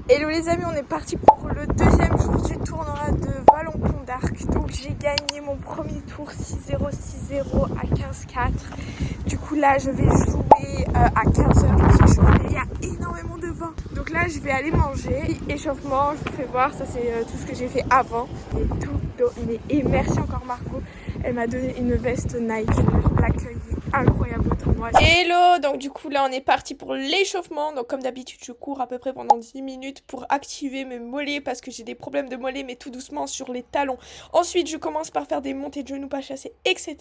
Hello les amis, on est parti pour le deuxième jour du tournoi de Vallon-Pont d'Arc. Donc j'ai gagné mon premier tour 6-0, 6-0 à 15-4. Du coup là je vais jouer à 15h parce que il y a énormément de vent. Donc là je vais aller manger. Échauffement, je vous fais voir, ça c'est tout ce que j'ai fait avant. Et tout donné. Et merci encore Marco, elle m'a donné une veste Nike. L'accueil est incroyable au tournoi. Hello, donc du coup là on est parti pour l'échauffement. Donc comme d'habitude je cours à peu près pendant 10 minutes pour activer mes mollets parce que j'ai des problèmes de mollets, mais tout doucement sur les talons. Ensuite je commence par faire des montées de genoux pas chassés, etc.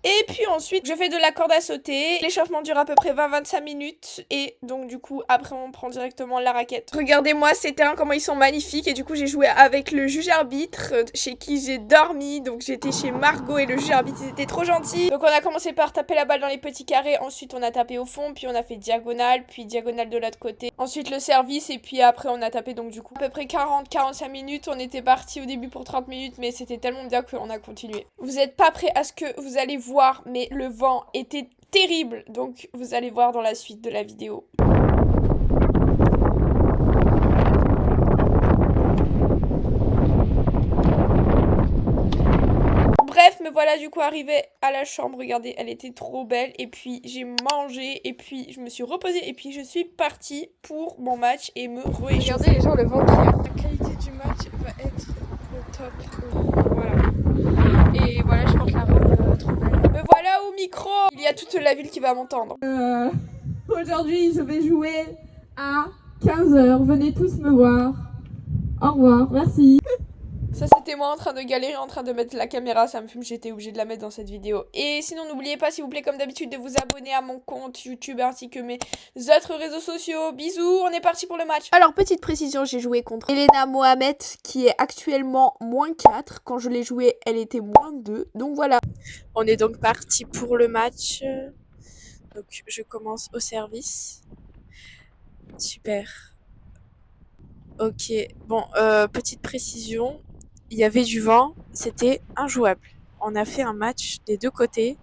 Et puis ensuite je fais de la corde à sauter. L'échauffement dure à peu près 20-25 minutes et donc du coup après on prend directement la raquette. Regardez-moi ces terrains comment ils sont magnifiques. Et du coup j'ai joué avec le juge arbitre chez qui j'ai dormi. Donc j'étais chez Margot et le juge arbitre ils étaient trop gentils. Donc on a commencé par taper la balle dans les petits carrés, ensuite on a tapé au fond, puis on a fait diagonale, puis diagonale de l'autre côté, ensuite le service, et puis après on a tapé. Donc du coup à peu près 40-45 minutes. On était parti au début pour 30 minutes, mais c'était tellement bien qu'on a continué. Vous n'êtes pas prêts à ce que vous allez voir, mais le vent était terrible, donc vous allez voir dans la suite de la vidéo. Bref, me voilà du coup arrivée à la chambre. Regardez, elle était trop belle. Et puis j'ai mangé, et puis je me suis reposée, et puis je suis partie pour mon match et me réchauffer. Regardez les gens, le vent qui a. La qualité du match va être au top. Voilà. Et voilà, je porte la robe trop belle. Me voilà au micro. Il y a toute la ville qui va m'entendre. Aujourd'hui, je vais jouer à 15h. Venez tous me voir. Au revoir, merci. Ça c'était moi en train de galérer, en train de mettre la caméra, ça me fume, j'étais obligée de la mettre dans cette vidéo. Et sinon n'oubliez pas s'il vous plaît comme d'habitude de vous abonner à mon compte YouTube ainsi que mes autres réseaux sociaux. Bisous, on est parti pour le match. Alors petite précision, j'ai joué contre Elena Mohamed qui est actuellement -4. Quand je l'ai jouée elle était -2, donc voilà. On est donc parti pour le match. Donc je commence au service. Super. Ok, bon, petite précision, il y avait du vent, c'était injouable. On a fait un match des deux côtés.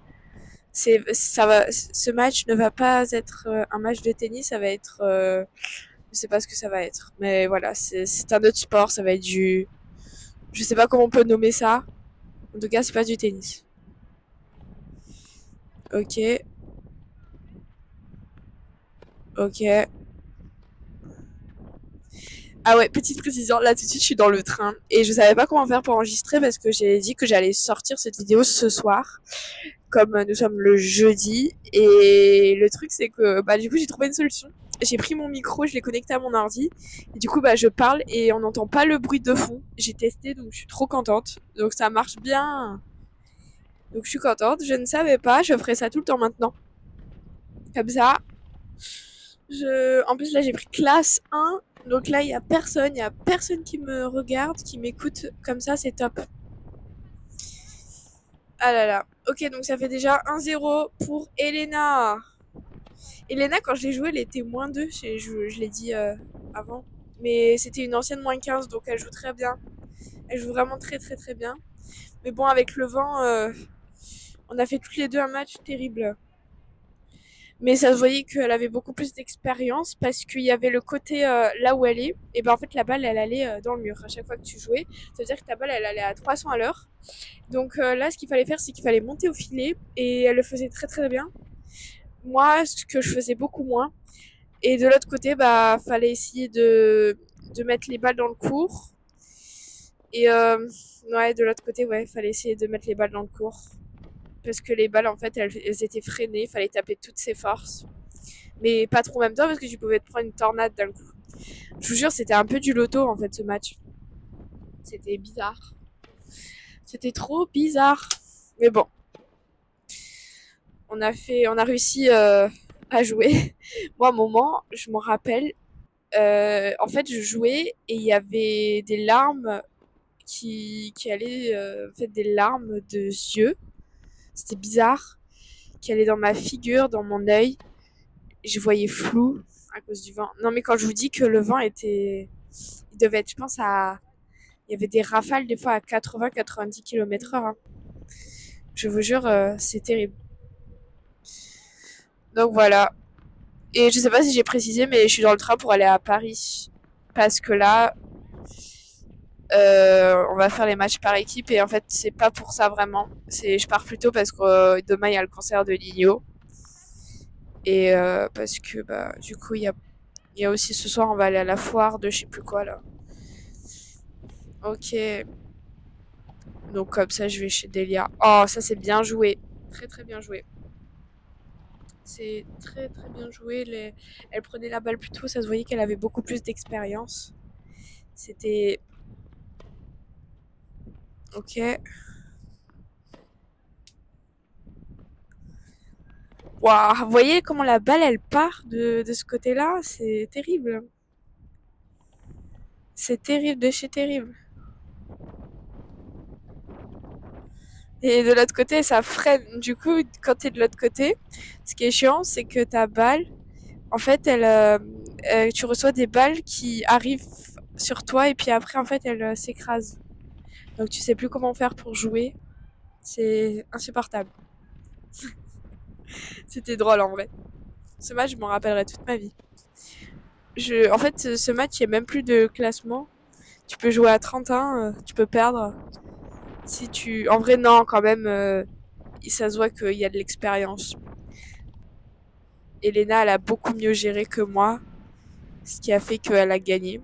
Ce match ne va pas être un match de tennis, ça va être, je sais pas ce que ça va être, mais voilà, c'est un autre sport, ça va être je sais pas comment on peut nommer ça. En tout cas, c'est pas du tennis. Ok, ok. Ah ouais, petite précision, là tout de suite je suis dans le train et je savais pas comment faire pour enregistrer parce que j'ai dit que j'allais sortir cette vidéo ce soir, comme nous sommes le jeudi. Et le truc c'est que bah du coup j'ai trouvé une solution. J'ai pris mon micro, je l'ai connecté à mon ordi et du coup bah je parle et on n'entend pas le bruit de fond. J'ai testé donc je suis trop contente. Donc ça marche bien. Donc je suis contente, je ne savais pas, je ferai ça tout le temps maintenant. Comme ça. En plus là j'ai pris classe 1. Donc là il y a personne qui me regarde, qui m'écoute comme ça, c'est top. Ah là là. Ok, donc ça fait déjà 1-0 pour Elena. Elena, quand je l'ai jouée, elle était -2, je l'ai dit avant. Mais c'était une ancienne -15, donc elle joue très bien. Elle joue vraiment très très très bien. Mais bon, avec le vent, on a fait toutes les deux un match terrible. Mais ça se voyait qu'elle avait beaucoup plus d'expérience parce qu'il y avait le côté là où elle est. Et ben en fait, la balle, elle allait dans le mur à chaque fois que tu jouais. Ça veut dire que ta balle, elle allait à 300 à l'heure. Donc là, ce qu'il fallait faire, c'est qu'il fallait monter au filet. Et elle le faisait très très bien. Moi, ce que je faisais beaucoup moins. Et de l'autre côté, bah, fallait essayer de mettre les balles dans le court. Et ouais, de l'autre côté, ouais, fallait essayer de mettre les balles dans le court. Parce que les balles, en fait, elles étaient freinées. Il fallait taper toutes ses forces. Mais pas trop en même temps parce que tu pouvais te prendre une tornade d'un coup. Je vous jure, c'était un peu du loto, en fait, ce match. C'était bizarre. C'était trop bizarre. Mais bon. On a réussi à jouer. Moi, à un moment, je m'en rappelle. En fait, je jouais et il y avait des larmes qui allaient, en fait, des larmes de yeux. C'était bizarre. Qui allaient dans ma figure, dans mon œil. Je voyais flou à cause du vent. Non, mais quand je vous dis que le vent était, il devait être, je pense, il y avait des rafales des fois à 80-90 km/h. Hein. Je vous jure, c'est terrible. Donc voilà. Et je sais pas si j'ai précisé, mais je suis dans le train pour aller à Paris. parce que là, on va faire les matchs par équipe et en fait c'est pas pour ça vraiment. Je pars plutôt parce que demain il y a le concert de Nino et parce que bah du coup il y a aussi ce soir on va aller à la foire de je sais plus quoi là. Ok, donc comme ça je vais chez Delia. Oh ça c'est bien joué, très très bien joué. C'est très très bien joué. Elle prenait la balle plus tôt, ça se voyait qu'elle avait beaucoup plus d'expérience. C'était ok. Waouh, vous voyez comment la balle elle part de ce côté-là? C'est terrible. C'est terrible de chez terrible. Et de l'autre côté, ça freine. Du coup, quand t'es de l'autre côté, ce qui est chiant, c'est que ta balle, en fait, tu reçois des balles qui arrivent sur toi et puis après, en fait, elles s'écrasent. Donc tu sais plus comment faire pour jouer. C'est insupportable. C'était drôle en vrai. Ce match, je m'en rappellerai toute ma vie. En fait, ce match, il n'y a même plus de classement. Tu peux jouer à 31, tu peux perdre. Si tu, en vrai, non, quand même, ça se voit qu'il y a de l'expérience. Elena, elle a beaucoup mieux géré que moi, ce qui a fait qu'elle a gagné.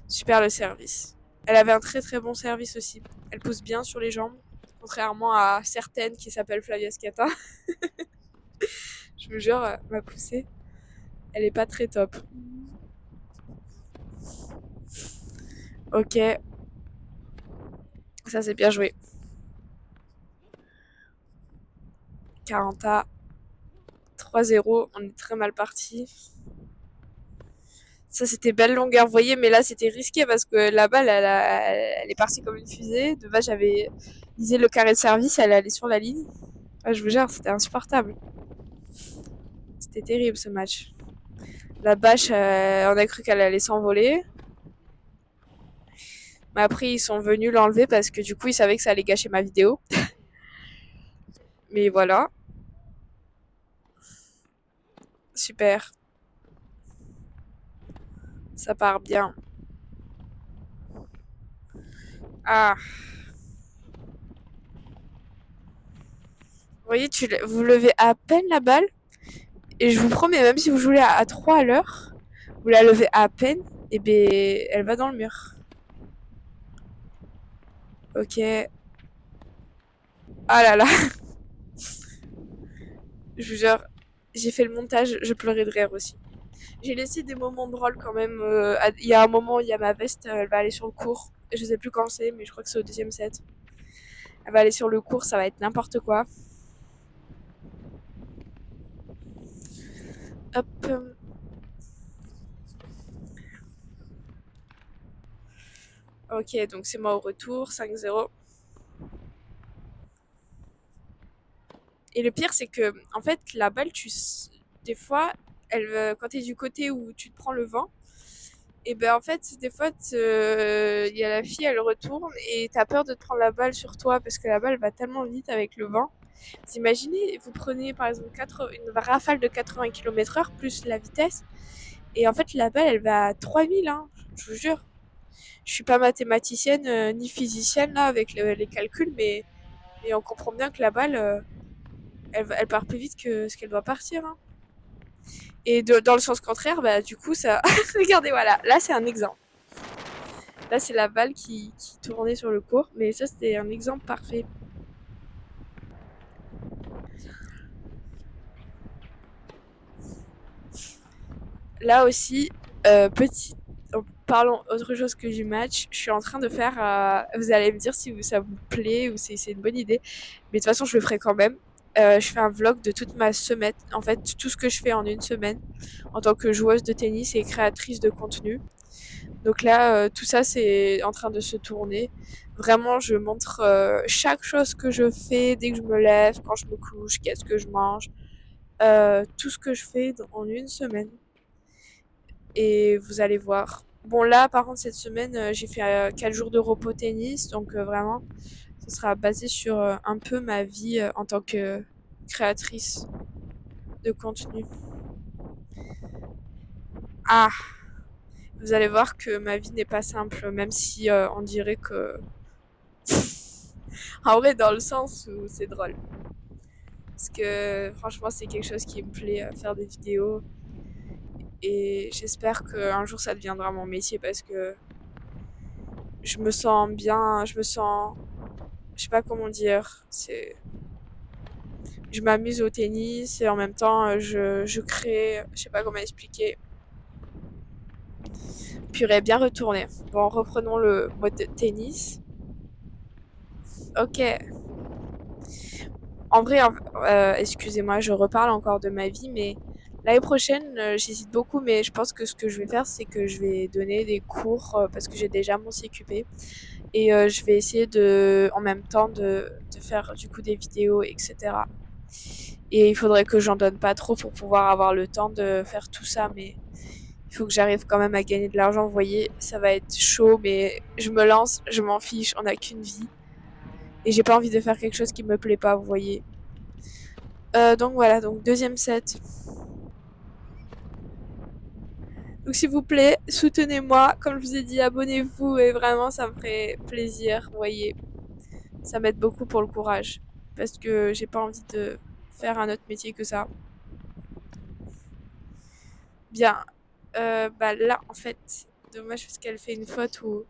Super le service. Elle avait un très très bon service aussi. Elle pousse bien sur les jambes, contrairement à certaines qui s'appellent Flavia Scata. Je me jure, ma poussée, elle est pas très top. Ok, ça c'est bien joué. 40 3-0, on est très mal parti. Ça c'était belle longueur, vous voyez, mais là c'était risqué parce que la balle elle est partie comme une fusée. De base j'avais visé le carré de service, elle allait sur la ligne. Ah, je vous jure, c'était insupportable. C'était terrible ce match. La bâche, on a cru qu'elle allait s'envoler. Mais après ils sont venus l'enlever parce que du coup ils savaient que ça allait gâcher ma vidéo. Mais voilà, super. Ça part bien. Ah, vous voyez, vous levez à peine la balle. Et je vous promets, même si vous jouez à 3 à l'heure, vous la levez à peine, et ben elle va dans le mur. Ok. Ah là là, je vous jure, j'ai fait le montage, je pleurais de rire aussi. J'ai laissé des moments drôles quand même. Il y a un moment, il y a ma veste, elle va aller sur le cours. Je sais plus quand c'est, mais je crois que c'est au deuxième set. Elle va aller sur le cours, ça va être n'importe quoi. Hop. Ok, donc c'est moi au retour, 5-0. Et le pire, c'est que, en fait, la balle, des fois, quand t'es du côté où tu te prends le vent, et ben en fait, des fois, il y a la fille, elle retourne et t'as peur de te prendre la balle sur toi parce que la balle va tellement vite avec le vent. Vous imaginez, vous prenez par exemple une rafale de 80 km/h plus la vitesse, et en fait, la balle, elle va à 3000, hein, je vous jure. Je suis pas mathématicienne ni physicienne là avec les calculs, mais on comprend bien que la balle, elle part plus vite que ce qu'elle doit partir, hein. Et dans le sens contraire, bah du coup ça. Regardez, voilà, là c'est un exemple. Là c'est la balle qui tournait sur le court, mais ça c'était un exemple parfait. Là aussi, parlons autre chose que du match. Je suis en train de faire. Vous allez me dire si ça vous plaît ou si c'est une bonne idée, mais de toute façon je le ferai quand même. Je fais un vlog de toute ma semaine, en fait tout ce que je fais en une semaine en tant que joueuse de tennis et créatrice de contenu. Donc là, tout ça, c'est en train de se tourner. Vraiment, je montre chaque chose que je fais dès que je me lève, quand je me couche, qu'est-ce que je mange, tout ce que je fais en une semaine. Et vous allez voir. Bon, là, par contre, cette semaine, j'ai fait 4 jours de repos tennis. Donc vraiment, ce sera basé sur un peu ma vie en tant que créatrice de contenu. Ah, Vous allez voir que ma vie n'est pas simple, même si on dirait que... En vrai, dans le sens où c'est drôle. Parce que franchement, c'est quelque chose qui me plaît, faire des vidéos. Et j'espère qu'un jour, ça deviendra mon métier parce que je me sens bien, je me sens... Je sais pas comment dire. Je m'amuse au tennis et en même temps, je crée... Je sais pas comment expliquer. Purée, bien retourné. Bon, reprenons le mode tennis. Ok. En vrai, excusez-moi, je reparle encore de ma vie, mais l'année prochaine, j'hésite beaucoup, mais je pense que ce que je vais faire, c'est que je vais donner des cours parce que j'ai déjà mon CQP et je vais essayer en même temps, de faire du coup des vidéos, etc. Et il faudrait que j'en donne pas trop pour pouvoir avoir le temps de faire tout ça, mais il faut que j'arrive quand même à gagner de l'argent. Vous voyez, ça va être chaud, mais je me lance, je m'en fiche, on n'a qu'une vie. Et j'ai pas envie de faire quelque chose qui me plaît pas, vous voyez. Donc voilà, donc deuxième set. Donc s'il vous plaît, soutenez-moi. Comme je vous ai dit, abonnez-vous et vraiment ça me ferait plaisir. Vous voyez, ça m'aide beaucoup pour le courage. Parce que j'ai pas envie de faire un autre métier que ça. Bien. Bah là, en fait, dommage parce qu'elle fait une faute où...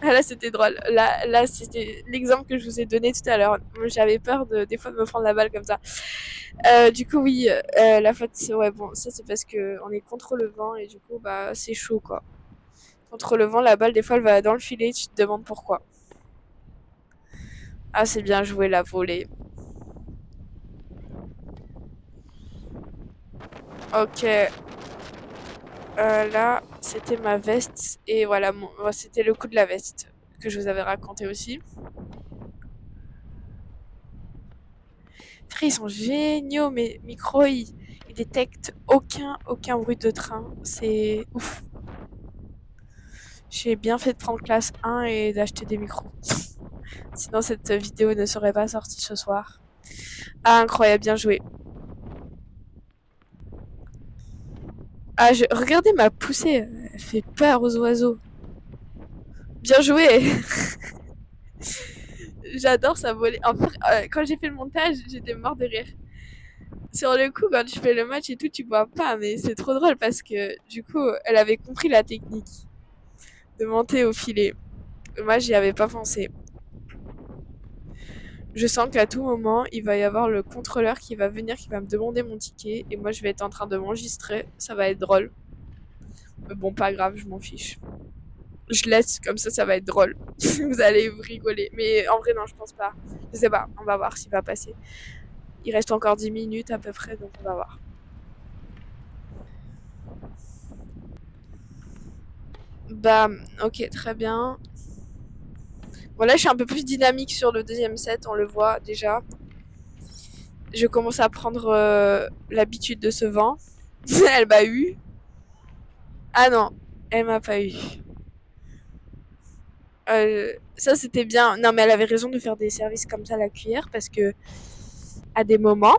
Ah, là, c'était drôle. Là c'était l'exemple que je vous ai donné tout à l'heure. J'avais peur des fois de me prendre la balle comme ça. Du coup, oui, la faute, ouais, bon, ça c'est parce que on est contre le vent et du coup, bah, c'est chaud quoi. Contre le vent, la balle, des fois, elle va dans le filet, tu te demandes pourquoi. Ah, c'est bien joué la volée. Ok. Là, c'était ma veste. Et voilà, c'était le coup de la veste que je vous avais raconté aussi. Après, ils sont géniaux, mes micros, ils détectent aucun bruit de train. C'est ouf. J'ai bien fait de prendre classe 1 et d'acheter des micros. Sinon, cette vidéo ne serait pas sortie ce soir. Ah, incroyable, bien joué. Ah, regardez ma poussée. Elle fait peur aux oiseaux. Bien joué. J'adore ça voler. En fait, quand j'ai fait le montage, j'étais mort de rire. Sur le coup, quand tu fais le match et tout, tu vois pas, mais c'est trop drôle parce que du coup, elle avait compris la technique de monter au filet. Moi, j'y avais pas pensé. Je sens qu'à tout moment, il va y avoir le contrôleur qui va venir, qui va me demander mon ticket, et moi, je vais être en train de m'enregistrer. Ça va être drôle. Mais bon, pas grave, je m'en fiche. Je laisse, comme ça va être drôle. Vous allez vous rigoler. Mais en vrai, non, je pense pas. Je sais pas, on va voir s'il va passer. Il reste encore 10 minutes à peu près, donc on va voir. Bah, ok, très bien. Bon, là, je suis un peu plus dynamique sur le deuxième set, on le voit déjà. Je commence à prendre l'habitude de ce vent. Elle m'a eu. Ah non, elle m'a pas eu. Ça, c'était bien. Non, mais elle avait raison de faire des services comme ça à la cuillère parce que, à des moments,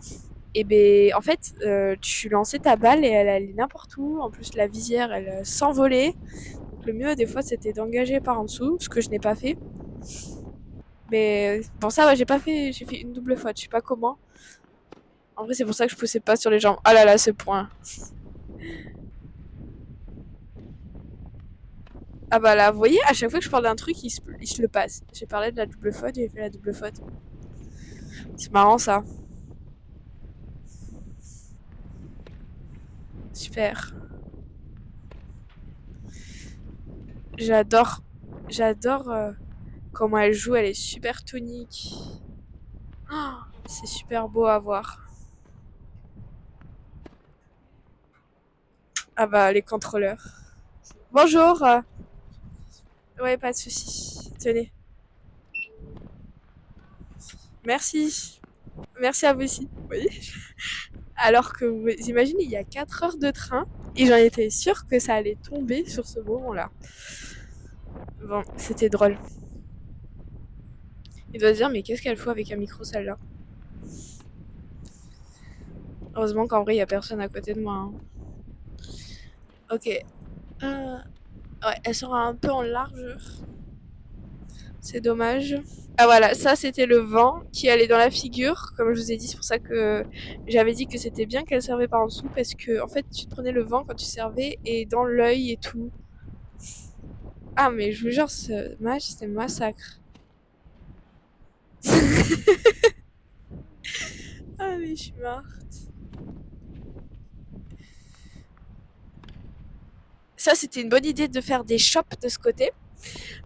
et ben en fait, tu lançais ta balle et elle allait n'importe où. En plus, la visière, elle s'envolait. Donc, le mieux, des fois, c'était d'engager par en dessous, ce que je n'ai pas fait. Mais bon, ça, ouais, j'ai fait une double faute. Je sais pas comment. En vrai, c'est pour ça que je poussais pas sur les jambes. Ah là là, ce point. Ah bah là, vous voyez, à chaque fois que je parle d'un truc, il se le passe. J'ai parlé de la double faute, j'ai fait la double faute. C'est marrant ça. Super. J'adore. J'adore comment elle joue, elle est super tonique. Oh, c'est super beau à voir. Ah bah, les contrôleurs. Bonjour. Ouais, pas de souci. Tenez. Merci. Merci à vous aussi. Vous voyez. Alors que vous imaginez, il y a 4 heures de train et j'en étais sûre que ça allait tomber sur ce moment-là. Bon, c'était drôle. Il doit se dire, mais qu'est-ce qu'elle fout avec un micro, celle-là? – – – – – – – – – – – – – – – – – – – – – – – – – – – – – – – – – – – – – – – – – – – – – – – – – – – – – – – – – – – – – – – – – – – – – – – – – – – – – – – – – – – – – – – – – – – – – – – – – – – – – – – – – – – – – – – – – – – – – – – – – – Ok. Ouais, elle sort un peu en largeur. C'est dommage. Ah voilà, ça c'était le vent qui allait dans la figure. Comme je vous ai dit, c'est pour ça que j'avais dit que c'était bien qu'elle servait par en dessous. Parce que en fait, tu te prenais le vent quand tu servais et dans l'œil et tout. Ah mais je vous jure, ce match c'était massacre. Ah mais je suis morte. Ça c'était une bonne idée de faire des chops de ce côté.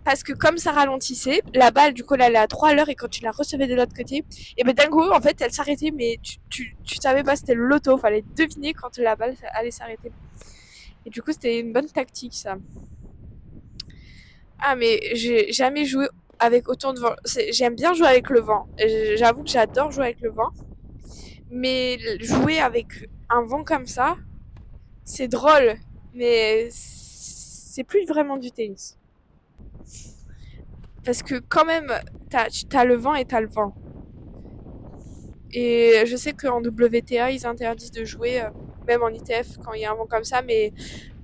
Parce que comme ça ralentissait, la balle du coup elle allait à 3 à l'heure et quand tu la recevais de l'autre côté, et ben d'un coup en fait elle s'arrêtait mais tu savais pas, c'était le loto, fallait deviner quand la balle allait s'arrêter. Et du coup c'était une bonne tactique ça. Ah mais j'ai jamais joué avec autant de vent. J'aime bien jouer avec le vent. J'avoue que j'adore jouer avec le vent. Mais jouer avec un vent comme ça, c'est drôle. Mais c'est plus vraiment du tennis. Parce que quand même, t'as le vent et t'as le vent. Et je sais qu'en WTA, ils interdisent de jouer, même en ITF, quand il y a un vent comme ça, mais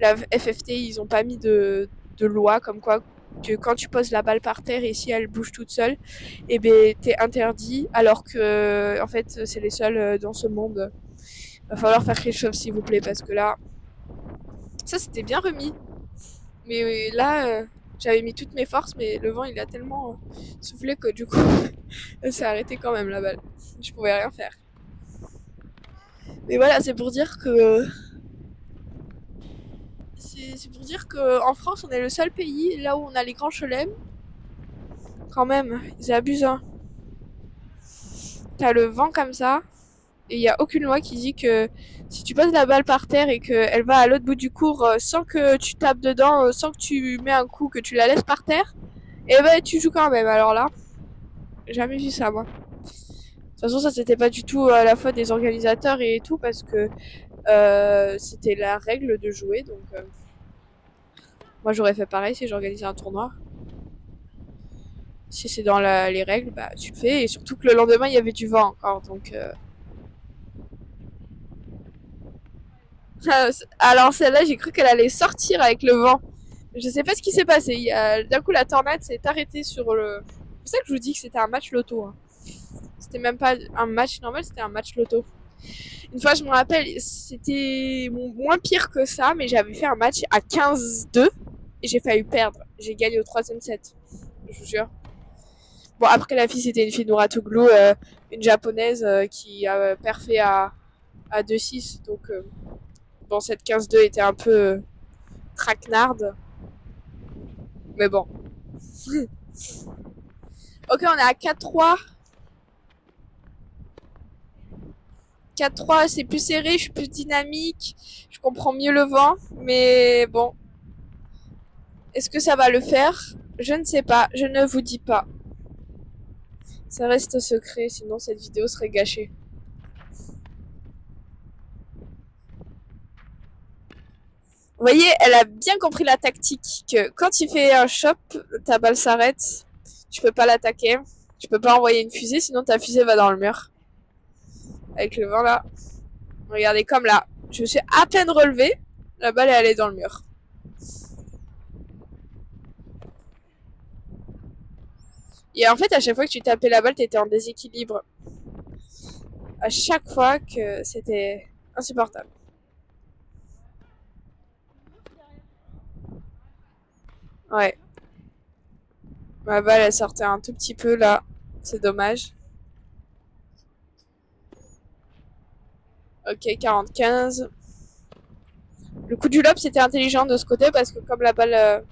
la FFT, ils ont pas mis de loi comme quoi que quand tu poses la balle par terre et si elle bouge toute seule, eh ben t'es interdit, alors que en fait c'est les seuls dans ce monde. Va falloir faire quelque chose s'il vous plaît, parce que là, ça c'était bien remis. Mais là, j'avais mis toutes mes forces, mais le vent il a tellement soufflé que du coup, elle s'est arrêtée quand même la balle. Je pouvais rien faire. Mais voilà, c'est pour dire que c'est pour dire que en France, on est le seul pays là où on a les grands chelems. Quand même, ils abusent. Hein. T'as le vent comme ça, et il y a aucune loi qui dit que si tu poses la balle par terre et qu'elle va à l'autre bout du cours sans que tu tapes dedans, sans que tu mets un coup, que tu la laisses par terre, et ben tu joues quand même. Alors là, jamais vu ça moi. De toute façon, ça c'était pas du tout à la fois des organisateurs et tout parce que c'était la règle de jouer. Donc moi j'aurais fait pareil si j'organisais un tournoi. Si c'est dans les règles, bah tu le fais. Et surtout que le lendemain il y avait du vent encore. Donc alors celle-là j'ai cru qu'elle allait sortir avec le vent. Je sais pas ce qui s'est passé. D'un coup la tornade s'est arrêtée sur le. C'est pour ça que je vous dis que c'était un match loto. Hein. C'était même pas un match normal, c'était un match loto. Une fois, je me rappelle, c'était moins pire que ça, mais j'avais fait un match à 15-2 et j'ai failli perdre. J'ai gagné au troisième set, je vous jure. Bon, après, la fille, c'était une fille Nouratoglou, une japonaise qui a perfé à 2-6. Donc, bon, cette 15-2 était un peu traquenarde. Mais bon. Ok, on est à 4-3. 4-3, c'est plus serré, je suis plus dynamique, je comprends mieux le vent. Mais bon, est-ce que ça va le faire? Je ne sais pas, je ne vous dis pas. Ça reste secret, sinon cette vidéo serait gâchée. Vous voyez, elle a bien compris la tactique, que quand tu fais un chop, ta balle s'arrête, tu peux pas l'attaquer, tu peux pas envoyer une fusée, sinon ta fusée va dans le mur. Avec le vent là. Regardez comme là, je me suis à peine relevée, la balle est allée dans le mur. Et en fait, à chaque fois que tu tapais la balle, t'étais en déséquilibre. À chaque fois que c'était insupportable. Ouais. Ma balle, elle sortait un tout petit peu là. C'est dommage. Ok, 40-15. Le coup du lob, c'était intelligent de ce côté parce que comme la balle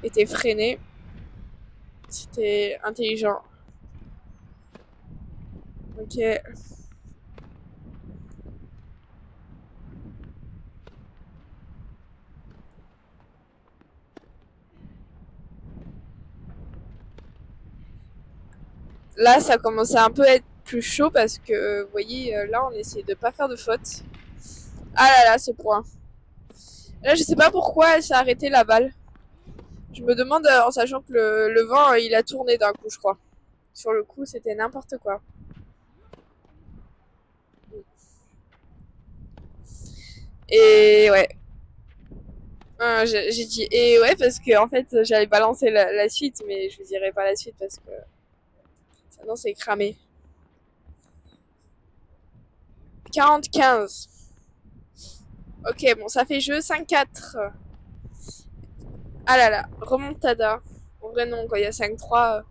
était freinée, c'était intelligent. Ok. Là, ça commençait un peu à être plus chaud parce que, vous voyez, là, on essayait de pas faire de faute. Ah là là, ce point. Là, je sais pas pourquoi elle s'est arrêtée la balle. Je me demande, en sachant que le vent, il a tourné d'un coup, je crois. Sur le coup, c'était n'importe quoi. Et ouais. J'ai dit et ouais parce que en fait j'allais balancer la suite mais je vous dirai pas la suite parce que sinon c'est cramé. 40-15. Ok bon ça fait jeu 5-4. Ah là là, remontada. En vrai non quand il y a 5-3, en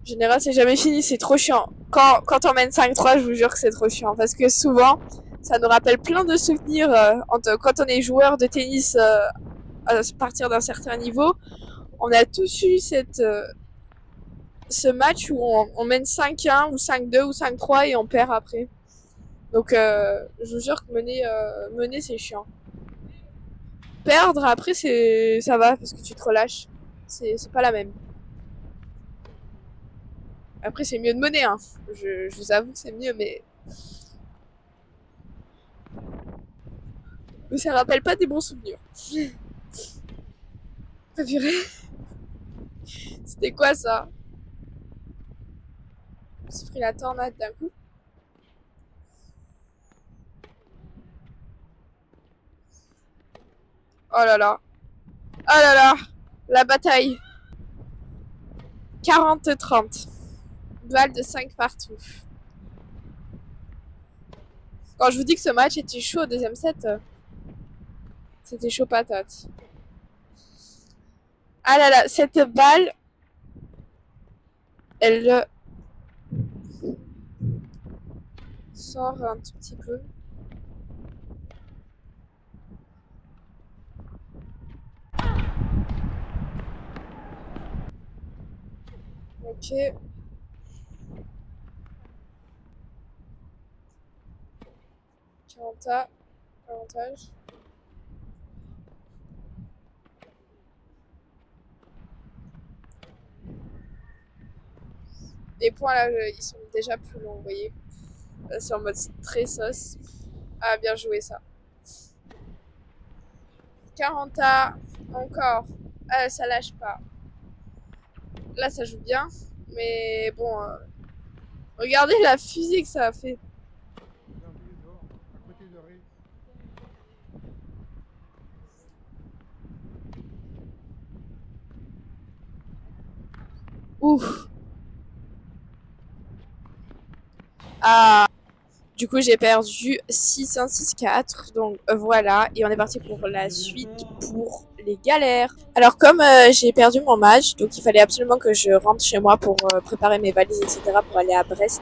général c'est jamais fini, c'est trop chiant. Quand on mène 5-3 je vous jure que c'est trop chiant parce que souvent ça nous rappelle plein de souvenirs quand on est joueur de tennis à partir d'un certain niveau. On a tous eu ce match où on mène 5-1 ou 5-2 ou 5-3 et on perd après. Donc je vous jure que mener c'est chiant. Perdre après ça va parce que tu te relâches. C'est pas la même. Après c'est mieux de mener hein. Je vous avoue que c'est mieux mais ça rappelle pas des bons souvenirs. Ah, purée. C'était quoi ça? Je me suis pris la tornade d'un coup. Oh là là. Oh là là. La bataille. 40-30. Balle de 5 partout. Quand je vous dis que ce match était chaud au deuxième set, c'était chaud patate. Ah là là, cette balle, elle sort un tout petit peu. Ok. Avantage. Les points là, ils sont déjà plus longs, vous voyez. Là, c'est en mode très sauce. Ah, bien joué ça. 40 encore. Ah, ça lâche pas. Là, ça joue bien. Mais bon, regardez la fusée que ça a fait. Ouf. Ah. Du coup, j'ai perdu 6-1, 6-4. Donc voilà, et on est parti pour la suite, pour les galères. Alors comme j'ai perdu mon match, donc il fallait absolument que je rentre chez moi pour préparer mes valises, etc. pour aller à Brest.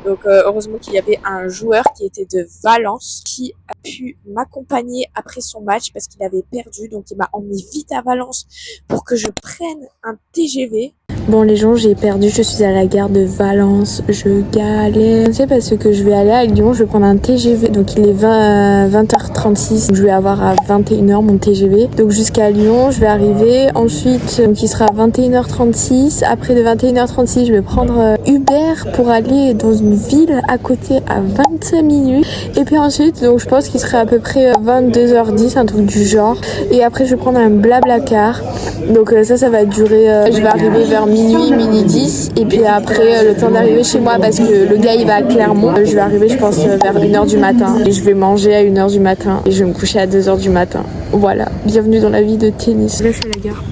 Donc heureusement qu'il y avait un joueur qui était de Valence qui a pu m'accompagner après son match parce qu'il avait perdu. Donc il m'a emmené vite à Valence pour que je prenne un TGV. Bon les gens, j'ai perdu, je suis à la gare de Valence, je galère. C'est parce que je vais aller à Lyon, je vais prendre un TGV, donc il est 20h36, je vais avoir à 21h mon TGV. Donc jusqu'à Lyon, je vais arriver, ensuite donc il sera 21h36, après de 21h36 je vais prendre Uber pour aller dans une ville à côté à 25 minutes. Et puis ensuite, donc je pense qu'il serait à peu près 22h10, un truc du genre. Et après je vais prendre un Blablacar, donc ça va durer, je vais arriver vers minuit 10 et puis après le temps d'arriver chez moi parce que le gars il va à Clermont, je vais arriver je pense vers 1h du matin et je vais manger à 1h du matin et je vais me coucher à 2h du matin. Voilà, bienvenue dans la vie de tennis. Là je suis à la gare.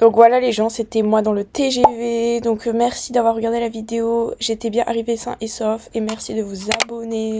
Donc voilà les gens, c'était moi dans le TGV, donc merci d'avoir regardé la vidéo, j'étais bien arrivée sain et sauf et merci de vous abonner.